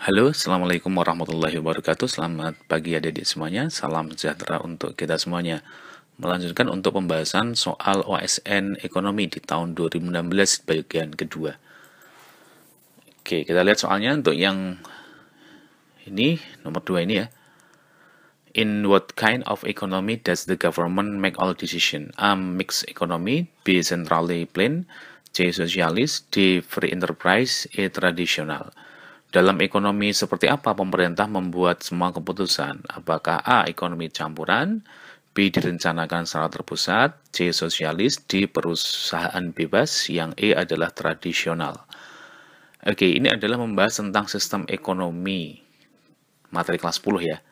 Halo, Assalamualaikum warahmatullahi wabarakatuh. Selamat pagi adik-adik semuanya. Salam sejahtera untuk kita semuanya. Melanjutkan untuk pembahasan soal OSN ekonomi di tahun 2016 bagian kedua. Oke, kita lihat soalnya untuk yang ini, nomor 2 ini ya. In what kind of economy does the government make all decision? A. Mixed economy. B. Centrally planned. C. Socialist. D. Free enterprise. E. Tradisional. Dalam ekonomi seperti apa pemerintah membuat semua keputusan? Apakah A. Ekonomi campuran, B. Direncanakan secara terpusat, C. Sosialis, D. Perusahaan bebas, yang E adalah tradisional. Oke, ini adalah membahas tentang sistem ekonomi, materi kelas 10 ya.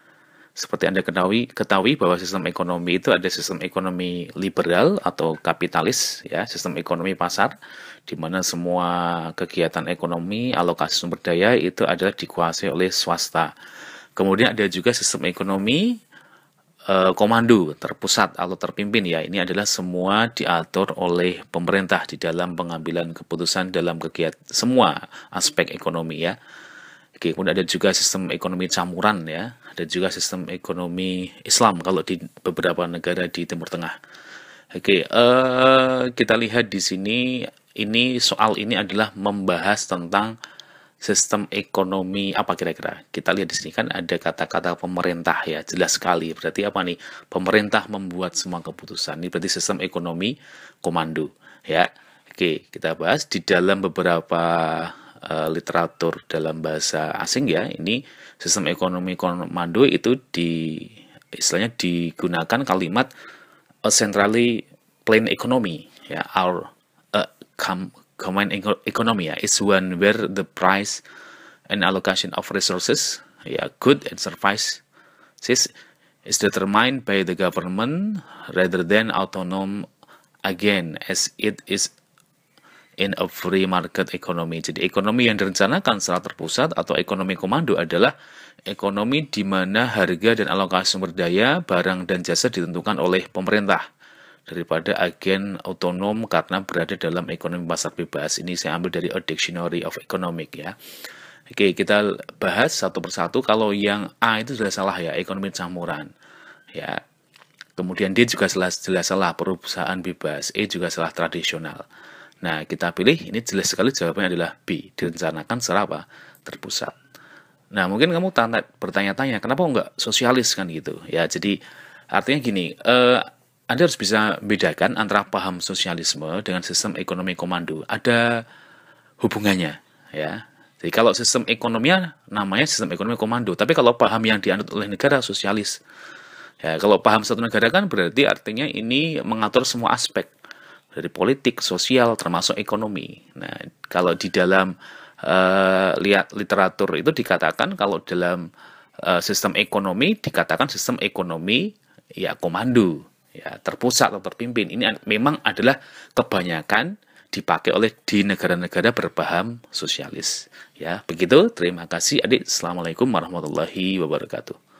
Seperti Anda ketahui bahwa sistem ekonomi itu ada sistem ekonomi liberal atau kapitalis, ya, sistem ekonomi pasar, di mana semua kegiatan ekonomi, alokasi sumber daya itu adalah dikuasai oleh swasta. Kemudian ada juga sistem ekonomi komando, terpusat atau terpimpin ya. Ini adalah semua diatur oleh pemerintah di dalam pengambilan keputusan dalam kegiatan semua aspek ekonomi ya. Oke, kemudian ada juga sistem ekonomi campuran ya, ada juga sistem ekonomi Islam kalau di beberapa negara di Timur Tengah. Oke, kita lihat di sini, ini soal ini adalah membahas tentang sistem ekonomi apa kira-kira. Kita lihat di sini kan ada kata-kata pemerintah ya, jelas sekali. Berarti apa nih? Pemerintah membuat semua keputusan. Ini berarti sistem ekonomi komando ya. Oke, kita bahas di dalam beberapa literatur dalam bahasa asing ya. Ini sistem ekonomi komando itu istilahnya digunakan kalimat a centrally planned economy ya, our common economy ya, is one where the price and allocation of resources ya, good and services is determined by the government rather than autonomous again as it is in a free market economy. Jadi ekonomi yang direncanakan secara terpusat atau ekonomi komando adalah ekonomi di mana harga dan alokasi sumber daya, barang dan jasa ditentukan oleh pemerintah daripada agen otonom karena berada dalam ekonomi pasar bebas. Ini saya ambil dari A Dictionary of Economic ya. Oke, kita bahas satu persatu. Kalau yang A itu sudah salah ya, ekonomi campuran. Ya. Kemudian D juga jelas salah, perusahaan bebas. E juga salah, tradisional. Nah, kita pilih, ini jelas sekali jawabannya adalah B, direncanakan secara apa? Terpusat. Nah, mungkin kamu bertanya-tanya, kenapa enggak sosialis kan gitu? Ya, jadi artinya gini, Anda harus bisa bedakan antara paham sosialisme dengan sistem ekonomi komando. Ada hubungannya, ya. Jadi kalau sistem ekonominya namanya sistem ekonomi komando, tapi kalau paham yang dianut oleh negara sosialis. Ya, kalau paham satu negara kan berarti artinya ini mengatur semua aspek dari politik, sosial, termasuk ekonomi. Nah, kalau di dalam literatur itu dikatakan kalau dalam sistem ekonomi dikatakan sistem ekonomi ya komando, ya terpusat atau terpimpin. Ini memang adalah kebanyakan dipakai oleh di negara-negara berpaham sosialis. Ya, begitu. Terima kasih adik. Assalamualaikum warahmatullahi wabarakatuh.